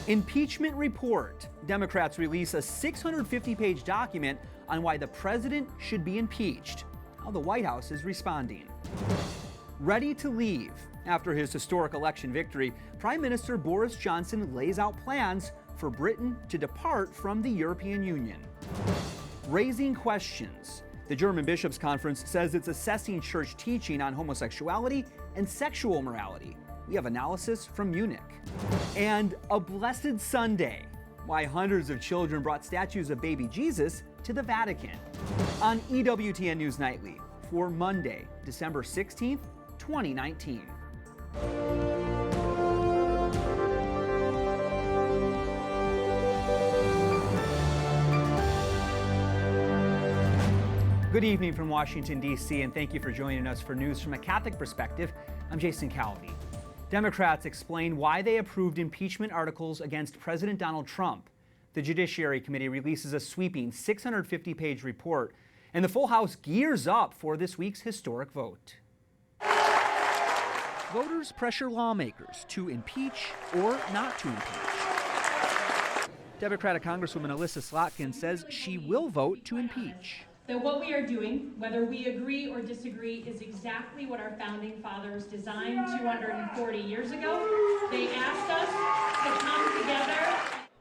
Impeachment report. Democrats release a 650-page document on why the president should be impeached. How the White House is responding. Ready to leave. After his historic election victory, Prime Minister Boris Johnson lays out plans for Britain to depart from the European Union. Raising questions. The German Bishops' Conference says it's assessing church teaching on homosexuality and sexual morality. We have analysis from Munich. And a blessed Sunday. Why hundreds of children brought statues of baby Jesus to the Vatican. On EWTN News Nightly for Monday, December 16th, 2019. Good evening from Washington, D.C., and thank you for joining us for news from a Catholic perspective. I'm Jason Calvi. Democrats explain why they approved impeachment articles against President Donald Trump. The Judiciary Committee releases a sweeping 650-page report, and the full House gears up for this week's historic vote. Voters pressure lawmakers to impeach or not to impeach. Democratic Congresswoman Alyssa Slotkin says she will vote to impeach. That what we are doing, whether we agree or disagree, is exactly what our founding fathers designed 240 years ago. They asked us to come together.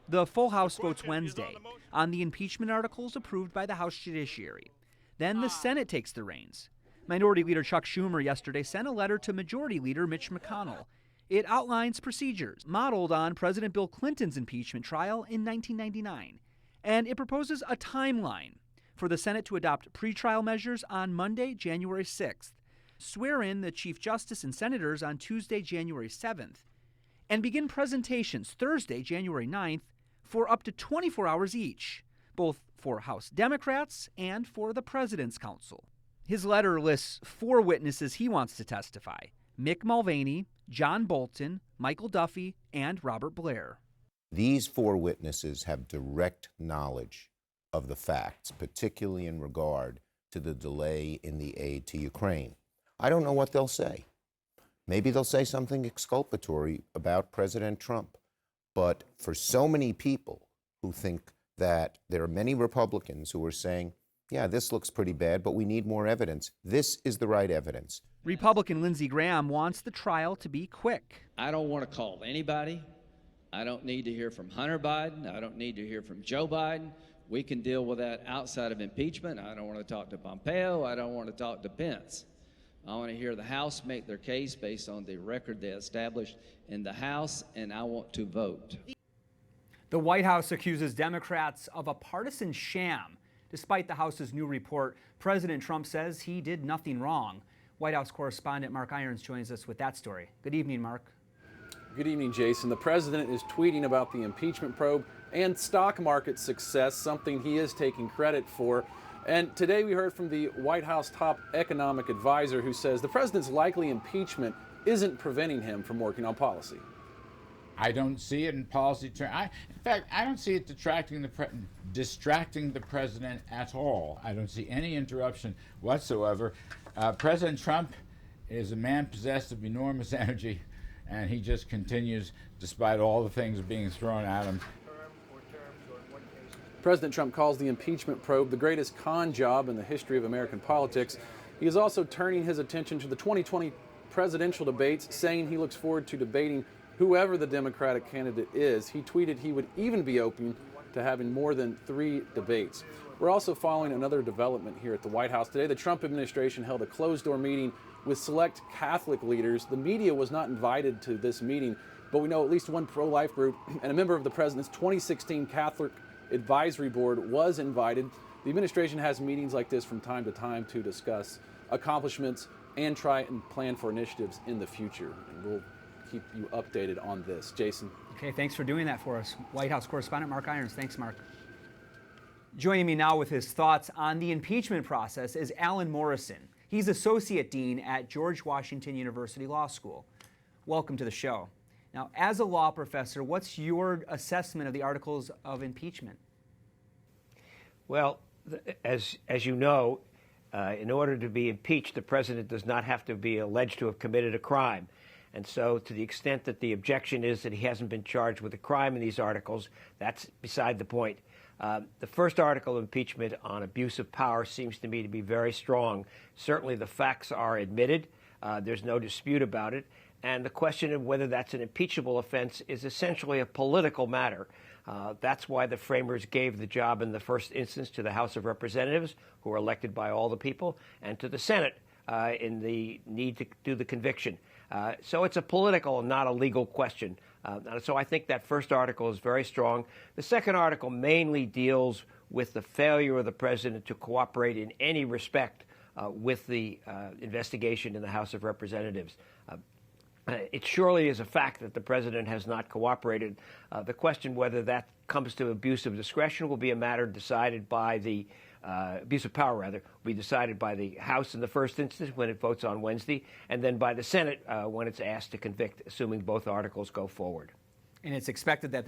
The full House votes Wednesday on the impeachment articles approved by the House Judiciary. Then the Senate takes the reins. Minority Leader Chuck Schumer yesterday sent a letter to Majority Leader Mitch McConnell. It outlines procedures modeled on President Bill Clinton's impeachment trial in 1999. And it proposes a timeline for the Senate to adopt pretrial measures on Monday, January 6th, swear in the Chief Justice and senators on Tuesday, January 7th, and begin presentations Thursday, January 9th, for up to 24 hours each, both for House Democrats and for the President's Council. His letter lists 4 witnesses he wants to testify: Mick Mulvaney, John Bolton, Michael Duffy, and Robert Blair. These 4 witnesses have direct knowledge of the facts, particularly in regard to the delay in the aid to Ukraine. I don't know what they'll say. Maybe they'll say something exculpatory about President Trump. But for so many people who think that there are many Republicans who are saying, yeah, this looks pretty bad, but we need more evidence, this is the right evidence. Republican Lindsey Graham wants the trial to be quick. I don't want to call anybody. I don't need to hear from Hunter Biden. I don't need to hear from Joe Biden. We can deal with that outside of impeachment. I don't want to talk to Pompeo. I don't want to talk to Pence. I want to hear the House make their case based on the record they established in the House, and I want to vote. The White House accuses Democrats of a partisan sham. Despite the House's new report, President Trump says he did nothing wrong. White House correspondent Mark Irons joins us with that story. Good evening, Mark. Good evening, Jason. The president is tweeting about the impeachment probe and stock market success, something he is taking credit for. And today we heard from the White House top economic advisor who says the president's likely impeachment isn't preventing him from working on policy. I don't see it in policy terms. In fact, I don't see it distracting the president at all. I don't see any interruption whatsoever. President Trump is a man possessed of enormous energy, and he just continues despite all the things being thrown at him. President Trump calls the impeachment probe the greatest con job in the history of American politics. He is also turning his attention to the 2020 presidential debates, saying he looks forward to debating whoever the Democratic candidate is. He tweeted he would even be open to having more than 3 debates. We're also following another development here at the White House. Today, the Trump administration held a closed-door meeting with select Catholic leaders. The media was not invited to this meeting, but we know at least one pro-life group and a member of the president's 2016 Catholic Advisory Board was invited. The administration has meetings like this from time to time to discuss accomplishments and try and plan for initiatives in the future. And we'll keep you updated on this. Jason. Okay, thanks for doing that for us. White House correspondent Mark Irons. Thanks, Mark. Joining me now with his thoughts on the impeachment process is Alan Morrison. He's Associate Dean at George Washington University Law School. Welcome to the show. Now, as a law professor, what's your assessment of the articles of impeachment? Well, as you know, in order to be impeached, the president does not have to be alleged to have committed a crime. And so to the extent that the objection is that he hasn't been charged with a crime in these articles, that's beside the point. The first article of impeachment on abuse of power seems to me to be very strong. Certainly the facts are admitted. There's no dispute about it. And the question of whether that's an impeachable offense is essentially a political matter. That's why the framers gave the job in the first instance to the House of Representatives, who are elected by all the people, and to the Senate in the need to do the conviction. So it's a political and not a legal question. So I think that first article is very strong. The second article mainly deals with the failure of the president to cooperate in any respect with the investigation in the House of Representatives. It surely is a fact that the president has not cooperated. The question whether that comes to abuse of discretion will be a matter decided by the abuse of power, rather, will be decided by the House in the first instance when it votes on Wednesday, and then by the Senate when it's asked to convict, assuming both articles go forward. And it's expected that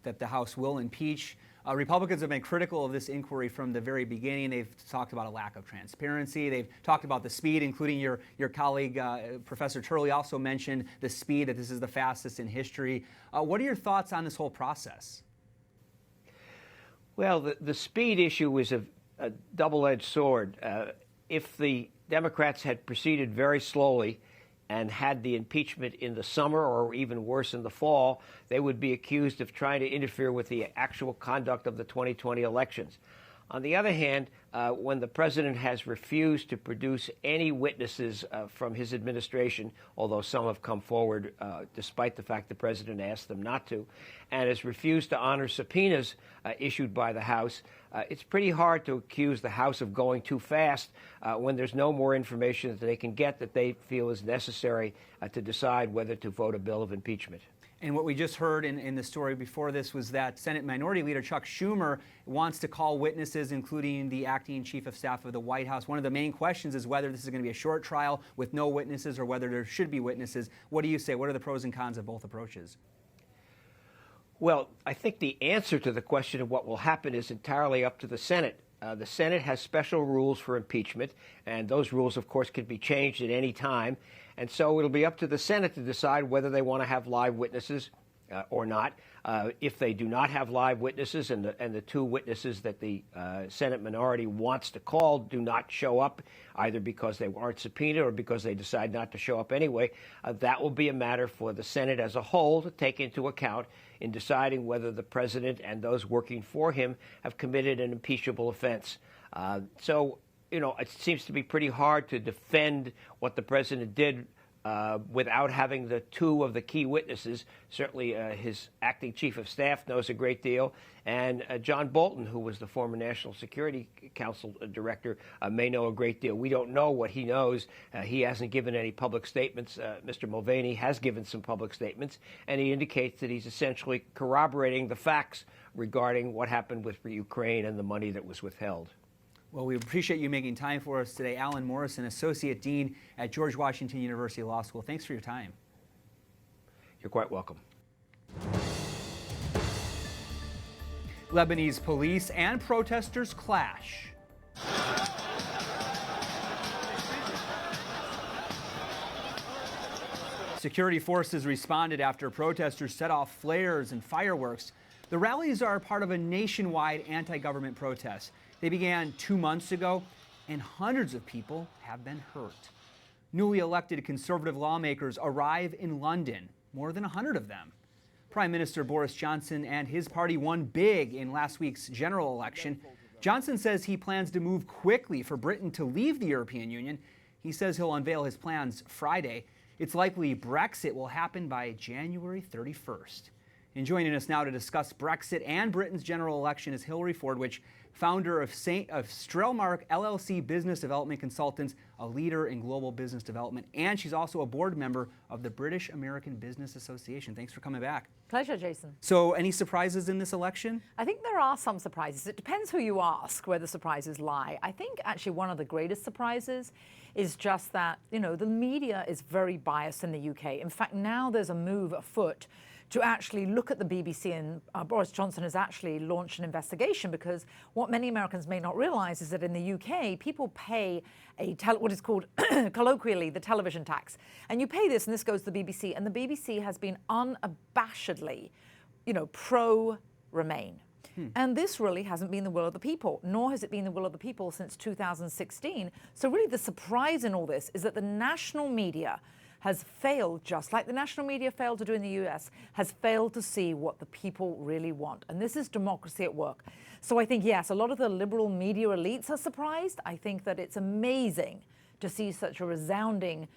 that the House will impeach. Republicans have been critical of this inquiry from the very beginning. They've talked about a lack of transparency. They've talked about the speed, including your colleague, Professor Turley, also mentioned the speed, that this is the fastest in history. What are your thoughts on this whole process? Well, the speed issue is a double-edged sword. If the Democrats had proceeded very slowly and had the impeachment in the summer or even worse in the fall, they would be accused of trying to interfere with the actual conduct of the 2020 elections. On the other hand, when the president has refused to produce any witnesses from his administration, although some have come forward despite the fact the president asked them not to, and has refused to honor subpoenas issued by the House, it's pretty hard to accuse the House of going too fast when there's no more information that they can get that they feel is necessary to decide whether to vote a bill of impeachment. And what we just heard in the story before this was that Senate Minority Leader Chuck Schumer wants to call witnesses, including the acting chief of staff of the White House. One of the main questions is whether this is going to be a short trial with no witnesses or whether there should be witnesses. What do you say? What are the pros and cons of both approaches? Well, I think the answer to the question of what will happen is entirely up to the Senate. The Senate has special rules for impeachment, and those rules, of course, can be changed at any time. And so it'll be up to the Senate to decide whether they want to have live witnesses or not. If they do not have live witnesses and the two witnesses that the Senate minority wants to call do not show up, either because they aren't subpoenaed or because they decide not to show up anyway, that will be a matter for the Senate as a whole to take into account in deciding whether the president and those working for him have committed an impeachable offense. So, you know, it seems to be pretty hard to defend what the president did without having the two of the key witnesses. Certainly his acting chief of staff knows a great deal, and John Bolton, who was the former National Security Council director, may know a great deal. We don't know what he knows. He hasn't given any public statements. Mr. Mulvaney has given some public statements, and he indicates that he's essentially corroborating the facts regarding what happened with Ukraine and the money that was withheld. Well, we appreciate you making time for us today. Alan Morrison, Associate Dean at George Washington University Law School. Thanks for your time. You're quite welcome. Lebanese police and protesters clash. Security forces responded after protesters set off flares and fireworks. The rallies are part of a nationwide anti-government protest. They began 2 months ago, and hundreds of people have been hurt. Newly elected conservative lawmakers arrive in London, more than 100 of them. Prime Minister Boris Johnson and his party won big in last week's general election. Johnson says he plans to move quickly for Britain to leave the European Union. He says he'll unveil his plans Friday. It's likely Brexit will happen by January 31st. And joining us now to discuss Brexit and Britain's general election is Hilary Fordwich, founder of Strelmark LLC Business Development Consultants, a leader in global business development, and she's also a board member of the British American Business Association. Thanks for coming back. Pleasure, Jason. So, any surprises in this election? I think there are some surprises. It depends who you ask where the surprises lie. I think actually one of the greatest surprises is just that, you know, the media is very biased in the UK. In fact, now there's a move afoot to actually look at the BBC, and Boris Johnson has actually launched an investigation, because what many Americans may not realize is that in the UK, people pay what is called colloquially the television tax. And you pay this, and this goes to the BBC, and the BBC has been unabashedly, pro-Remain. And this really hasn't been the will of the people, nor has it been the will of the people since 2016. So really the surprise in all this is that the national media has failed, just like the national media failed to do in the US, has failed to see what the people really want. And this is democracy at work. So I think, yes, a lot of the liberal media elites are surprised. I think that it's amazing to see such a resounding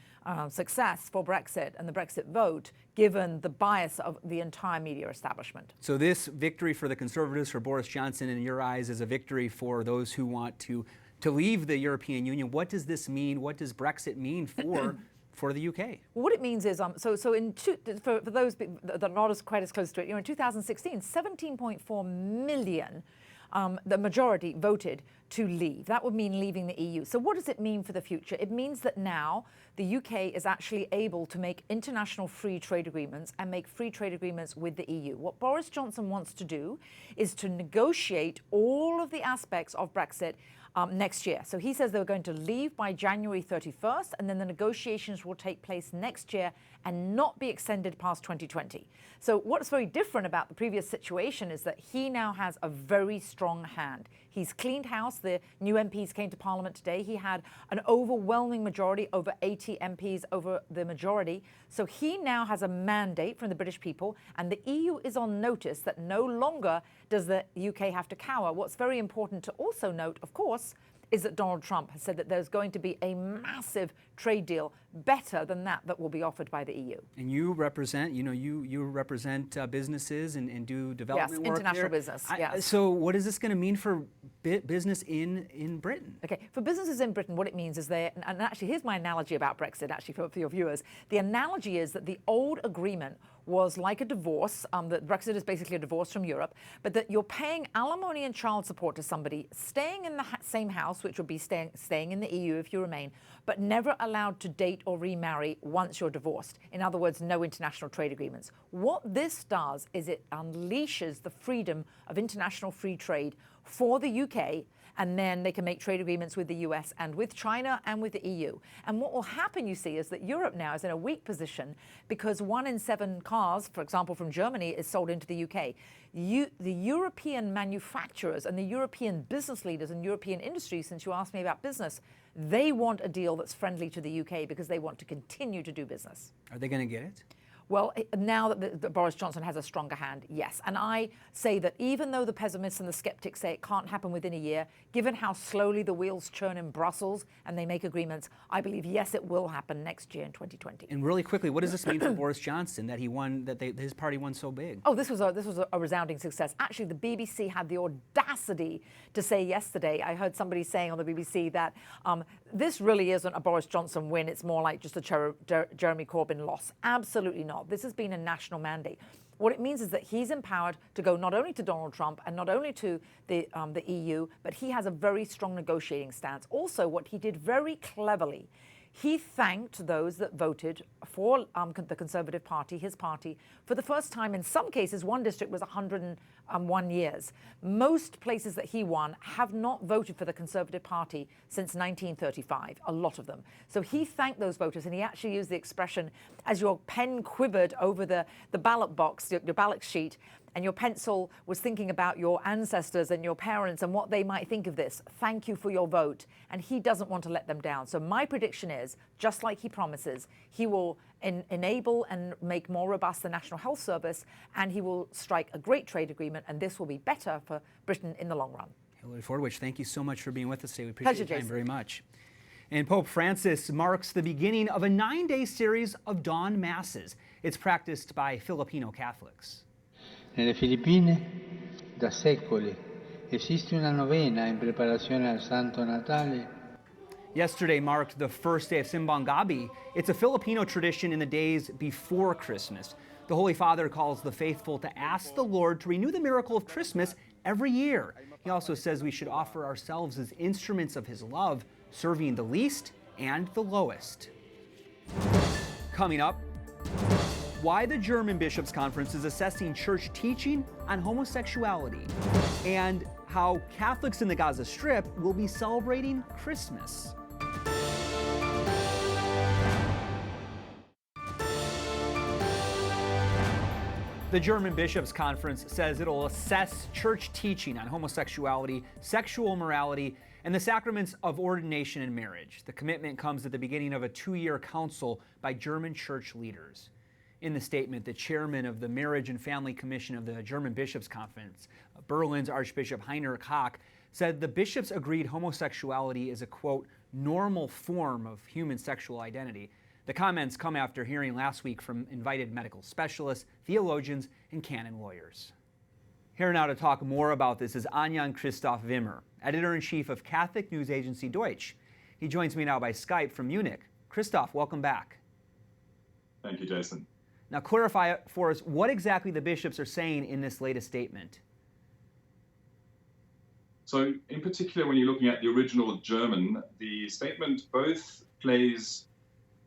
success for Brexit and the Brexit vote, given the bias of the entire media establishment. So this victory for the Conservatives, for Boris Johnson, in your eyes, is a victory for those who want to leave the European Union. What does this mean? What does Brexit mean for the UK? Well, what it means is, for those that are not quite as close to it, in 2016, 17.4 million, the majority voted to leave. That would mean leaving the EU. So what does it mean for the future? It means that now the UK is actually able to make international free trade agreements and make free trade agreements with the EU. What Boris Johnson wants to do is to negotiate all of the aspects of Brexit next year. So he says they're going to leave by January 31st, and then the negotiations will take place next year and not be extended past 2020. So what's very different about the previous situation is that he now has a very strong hand. He's cleaned house. The new MPs came to Parliament today. He had an overwhelming majority, over 80 MPs over the majority. So he now has a mandate from the British people, and the EU is on notice that no longer does the UK have to cower. What's very important to also note, of course, is that Donald Trump has said that there's going to be a massive trade deal, better than that will be offered by the EU. And you represent, you represent businesses and do development work. Yes, international business. Yes. So what is this going to mean for business in Britain? Okay, for businesses in Britain, what it means is and actually here's my analogy about Brexit, actually for your viewers. The analogy is that the old agreement was like a divorce, that Brexit is basically a divorce from Europe, but that you're paying alimony and child support to somebody, staying in the same house, which would be staying in the EU if you remain, but never allowed to date or remarry once you're divorced. In other words, no international trade agreements. What this does is it unleashes the freedom of international free trade for the UK, and then they can make trade agreements with the US and with China and with the EU. And what will happen, you see, is that Europe now is in a weak position because 1 in 7 cars, for example, from Germany is sold into the UK. The European manufacturers and the European business leaders and European industry, since you asked me about business, they want a deal that's friendly to the UK because they want to continue to do business. Are they going to get it? Well, now that Boris Johnson has a stronger hand, yes. And I say that even though the pessimists and the skeptics say it can't happen within a year, given how slowly the wheels churn in Brussels and they make agreements, I believe, yes, it will happen next year in 2020. And really quickly, what does this mean for Boris Johnson that he won, his party won so big? Oh, this was a resounding success. Actually, the BBC had the audacity to say yesterday, I heard somebody saying on the BBC that this really isn't a Boris Johnson win. It's more like just a Jeremy Corbyn loss. Absolutely not. This has been a national mandate. What it means is that he's empowered to go not only to Donald Trump and not only to the EU, but he has a very strong negotiating stance. Also, what he did very cleverly, he thanked those that voted for the Conservative Party, his party, for the first time. In some cases, one district was 101 years. Most places that he won have not voted for the Conservative Party since 1935, a lot of them. So he thanked those voters, and he actually used the expression, as your pen quivered over the ballot box, your ballot sheet, and your pencil was thinking about your ancestors and your parents and what they might think of this. Thank you for your vote. And he doesn't want to let them down. So my prediction is, just like he promises, he will enable and make more robust the National Health Service, and he will strike a great trade agreement, and this will be better for Britain in the long run. Hilary Fordwich, thank you so much for being with us today. We appreciate your time Jason. very much. And Pope Francis marks the beginning of a 9-day series of dawn masses. It's practiced by Filipino Catholics. Nelle Filippine da secoli esiste una novena in preparazione al Santo Natale. Yesterday marked the first day of Simbang Gabi. It's a Filipino tradition in the days before Christmas. The Holy Father calls the faithful to ask the Lord to renew the miracle of Christmas every year. He also says we should offer ourselves as instruments of His love, serving the least and the lowest. Coming up, why the German Bishops' Conference is assessing church teaching on homosexuality, and how Catholics in the Gaza Strip will be celebrating Christmas. The German Bishops' Conference says it'll assess church teaching on homosexuality, sexual morality, and the sacraments of ordination and marriage. The commitment comes at the beginning of a 2-year council by German church leaders. In the statement, the chairman of the Marriage and Family Commission of the German Bishops' Conference, Berlin's Archbishop Heinrich Hack, said the bishops agreed homosexuality is a, quote, normal form of human sexual identity. The comments come after hearing last week from invited medical specialists, theologians, and canon lawyers. Here now to talk more about this is Anian Christoph Wimmer, editor-in-chief of Catholic News Agency Deutsch. He joins me now by Skype from Munich. Christoph, welcome back. Thank you, Jason. Now clarify for us what exactly the bishops are saying in this latest statement. So in particular, when you're looking at the original German, the statement both plays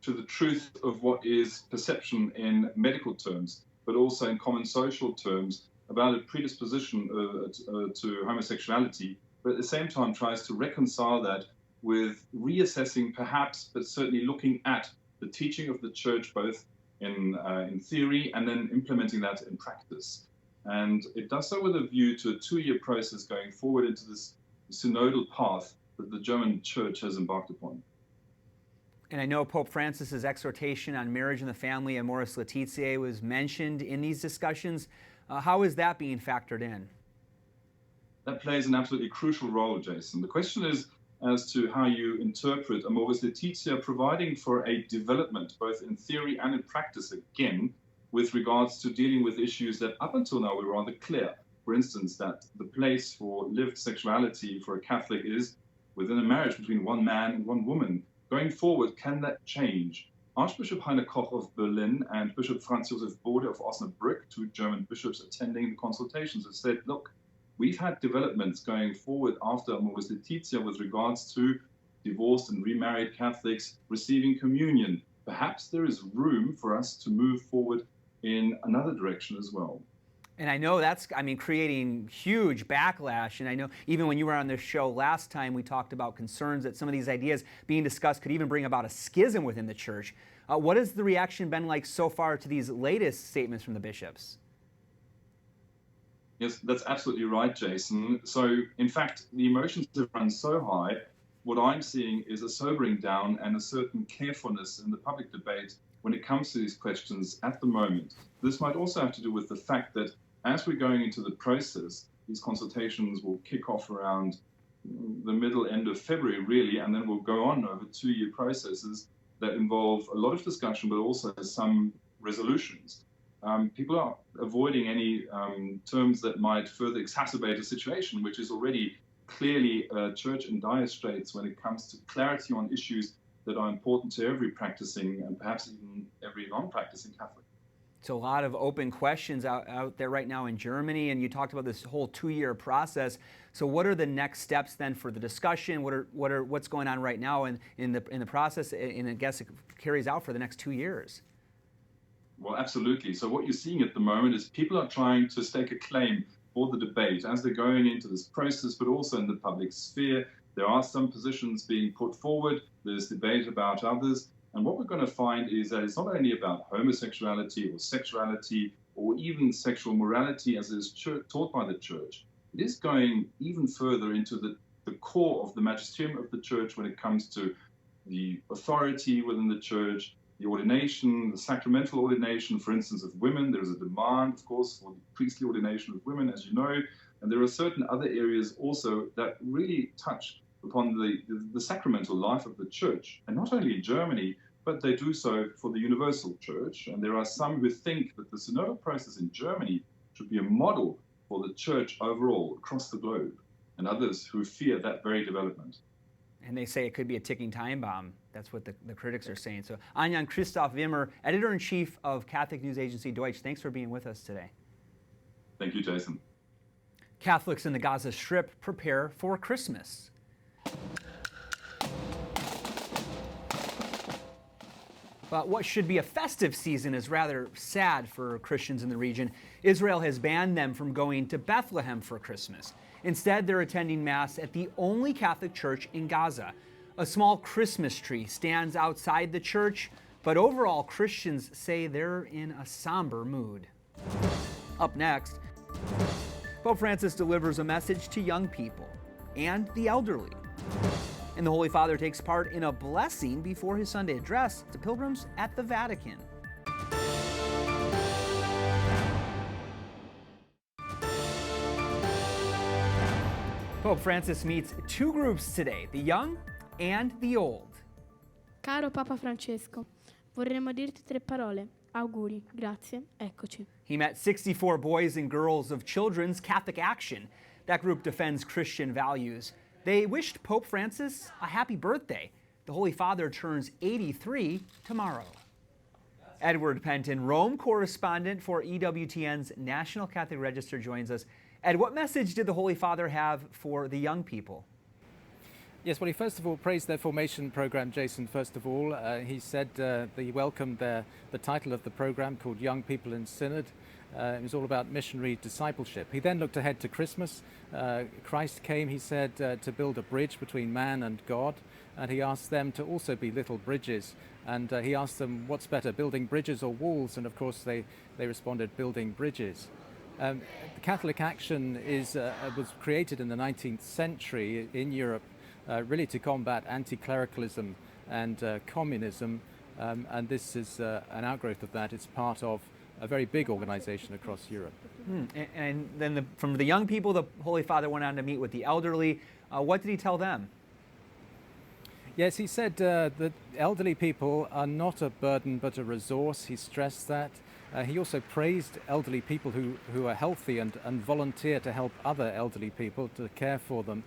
to the truth of what is perception in medical terms, but also in common social terms about a predisposition to homosexuality, but at the same time tries to reconcile that with reassessing perhaps, but certainly looking at the teaching of the church both in theory and then implementing that in practice. And it does so with a view to a 2-year process going forward into this synodal path that the German church has embarked upon. And I know Pope Francis's exhortation on marriage and the family, Amoris Laetitia, was mentioned in these discussions. How is that being factored in? That plays an absolutely crucial role, Jason. The question is as to how you interpret Amoris Laetitia providing for a development, both in theory and in practice, again, with regards to dealing with issues that up until now were rather clear. For instance, that the place for lived sexuality for a Catholic is within a marriage between one man and one woman. Going forward, can that change? Archbishop Heinrich Koch of Berlin and Bishop Franz Josef Bode of Osnabrück, 2 German bishops attending the consultations, have said, look, we've had developments going forward after Amoris Laetitia with regards to divorced and remarried Catholics receiving communion. Perhaps there is room for us to move forward in another direction as well. And I know that's, creating huge backlash. And I know even when you were on this show last time, we talked about concerns that some of these ideas being discussed could even bring about a schism within the church. What has the reaction been like so far to these latest statements from the bishops? Yes, that's absolutely right, Jason. So, in fact, the emotions have run so high. What I'm seeing is a sobering down and a certain carefulness in the public debate when it comes to these questions at the moment. This might also have to do with the fact that as we're going into the process, these consultations will kick off around the end of February, really, and then will go on over 2-year processes that involve a lot of discussion, but also some resolutions. People are avoiding any terms that might further exacerbate a situation which is already clearly a church in dire straits when it comes to clarity on issues that are important to every practicing and perhaps even every non-practicing Catholic. So a lot of open questions out there right now in Germany, and you talked about this whole 2-year process. So what are the next steps then for the discussion? What's going on right now in the process, and I guess it carries out for the next 2 years? Well, absolutely. So what you're seeing at the moment is people are trying to stake a claim for the debate as they're going into this process, but also in the public sphere. There are some positions being put forward. There's debate about others. And what we're going to find is that it's not only about homosexuality or sexuality or even sexual morality as is taught by the church. It is going even further into the core of the magisterium of the church when it comes to the authority within the church, the ordination, the sacramental ordination, for instance, of women. There is a demand, of course, for the priestly ordination of women, as you know. And there are certain other areas also that really touch upon the sacramental life of the church, and not only in Germany, but they do so for the universal church. And there are some who think that the synodal process in Germany should be a model for the church overall across the globe, and others who fear that very development. And they say it could be a ticking time bomb. That's what the critics are saying. So Anian Christoph Wimmer, editor-in-chief of Catholic News Agency Deutsch, thanks for being with us today. Thank you, Jason. Catholics in the Gaza Strip prepare for Christmas. But what should be a festive season is rather sad for Christians in the region. Israel has banned them from going to Bethlehem for Christmas. Instead, they're attending Mass at the only Catholic church in Gaza. A small Christmas tree stands outside the church, but overall, Christians say they're in a somber mood. Up next, Pope Francis delivers a message to young people and the elderly. And the Holy Father takes part in a blessing before his Sunday address to pilgrims at the Vatican. Pope Francis meets two groups today, the young and the old. Caro Papa Francesco, vorremmo dirti 3 parole. Auguri, grazie, eccoci. He met 64 boys and girls of Children's Catholic Action. That group defends Christian values. They wished Pope Francis a happy birthday. The Holy Father turns 83 tomorrow. Edward Pentin, Rome correspondent for EWTN's National Catholic Register, joins us. Ed, what message did the Holy Father have for the young people? Yes, well, he first of all praised their formation program, Jason, first of all. He said that he welcomed the title of the program called Young People in Synod. It was all about missionary discipleship. He then looked ahead to Christmas. Christ came, he said, to build a bridge between man and God, and he asked them to also be little bridges. And he asked them, what's better, building bridges or walls? And of course they responded, building bridges. The Catholic Action was created in the 19th century in Europe, really to combat anti-clericalism and communism, and this is an outgrowth of that. It's part of a very big organization across Europe. And then from the young people, the Holy Father went on to meet with the elderly. What did he tell them? Yes, he said that elderly people are not a burden but a resource. He stressed that. He also praised elderly people who are healthy and volunteer to help other elderly people, to care for them.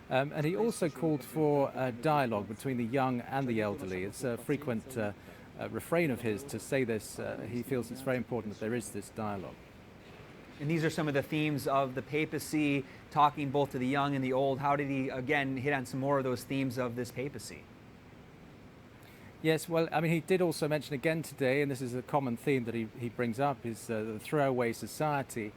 And he also called for dialogue between the young and the elderly. It's a frequent refrain of his to say this. He feels it's very important that there is this dialogue. And these are some of the themes of the papacy, talking both to the young and the old. How did he, again, hit on some more of those themes of this papacy? Yes, well, I mean, he did also mention again today, and this is a common theme that he brings up, is the throwaway society.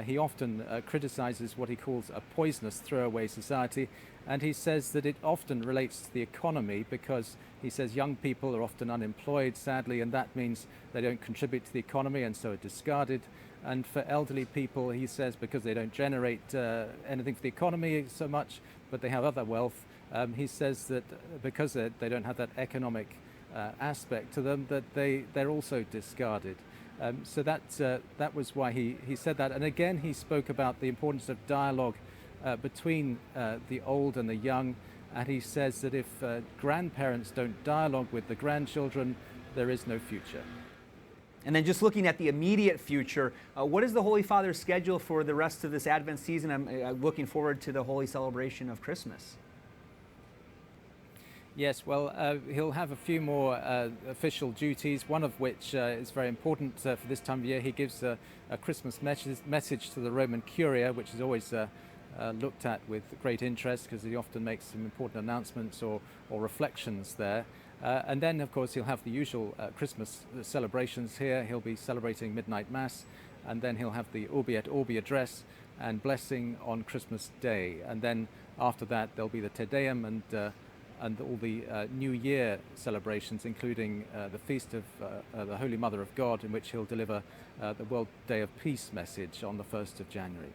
He often criticizes what he calls a poisonous throwaway society, and he says that it often relates to the economy because he says young people are often unemployed, sadly, and that means they don't contribute to the economy and so are discarded. And for elderly people, he says, because they don't generate anything for the economy so much, but they have other wealth, he says that because they don't have that economic aspect to them, that they're also discarded. So that was why he said that. And again, he spoke about the importance of dialogue between the old and the young. And he says that if grandparents don't dialogue with the grandchildren, there is no future. And then just looking at the immediate future, what is the Holy Father's schedule for the rest of this Advent season? I'm looking forward to the holy celebration of Christmas. Yes, well, he'll have a few more official duties, one of which is very important for this time of year. He gives a Christmas message to the Roman Curia, which is always looked at with great interest because he often makes some important announcements or reflections there. And then, of course, he'll have the usual Christmas celebrations here. He'll be celebrating Midnight Mass, and then he'll have the Urbi et Orbi address and blessing on Christmas Day. And then after that, there'll be the Te Deum and all the New Year celebrations, including the Feast of the Holy Mother of God, in which he'll deliver the World Day of Peace message on the 1st of January.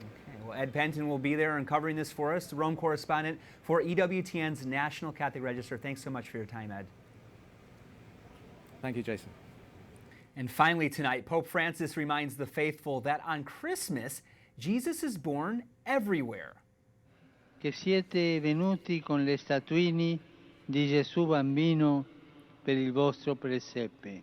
Okay, well, Ed Pentin will be there and covering this for us, the Rome correspondent for EWTN's National Catholic Register. Thanks so much for your time, Ed. Thank you, Jason. And finally tonight, Pope Francis reminds the faithful that on Christmas, Jesus is born everywhere. Che siete venuti con le statuine di Gesù bambino per il vostro presepe.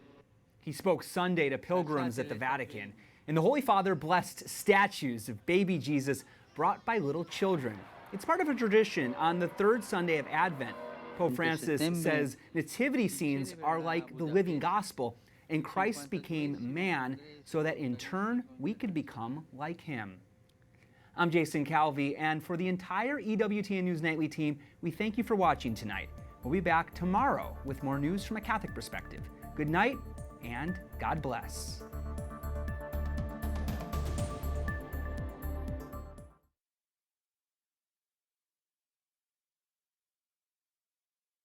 He spoke Sunday to pilgrims at the Vatican, and the Holy Father blessed statues of baby Jesus brought by little children. It's part of a tradition on the third Sunday of Advent. Pope Francis says nativity scenes are like the living gospel, and Christ became man so that in turn we could become like him. I'm Jason Calvi, and for the entire EWTN News Nightly team, we thank you for watching tonight. We'll be back tomorrow with more news from a Catholic perspective. Good night, and God bless.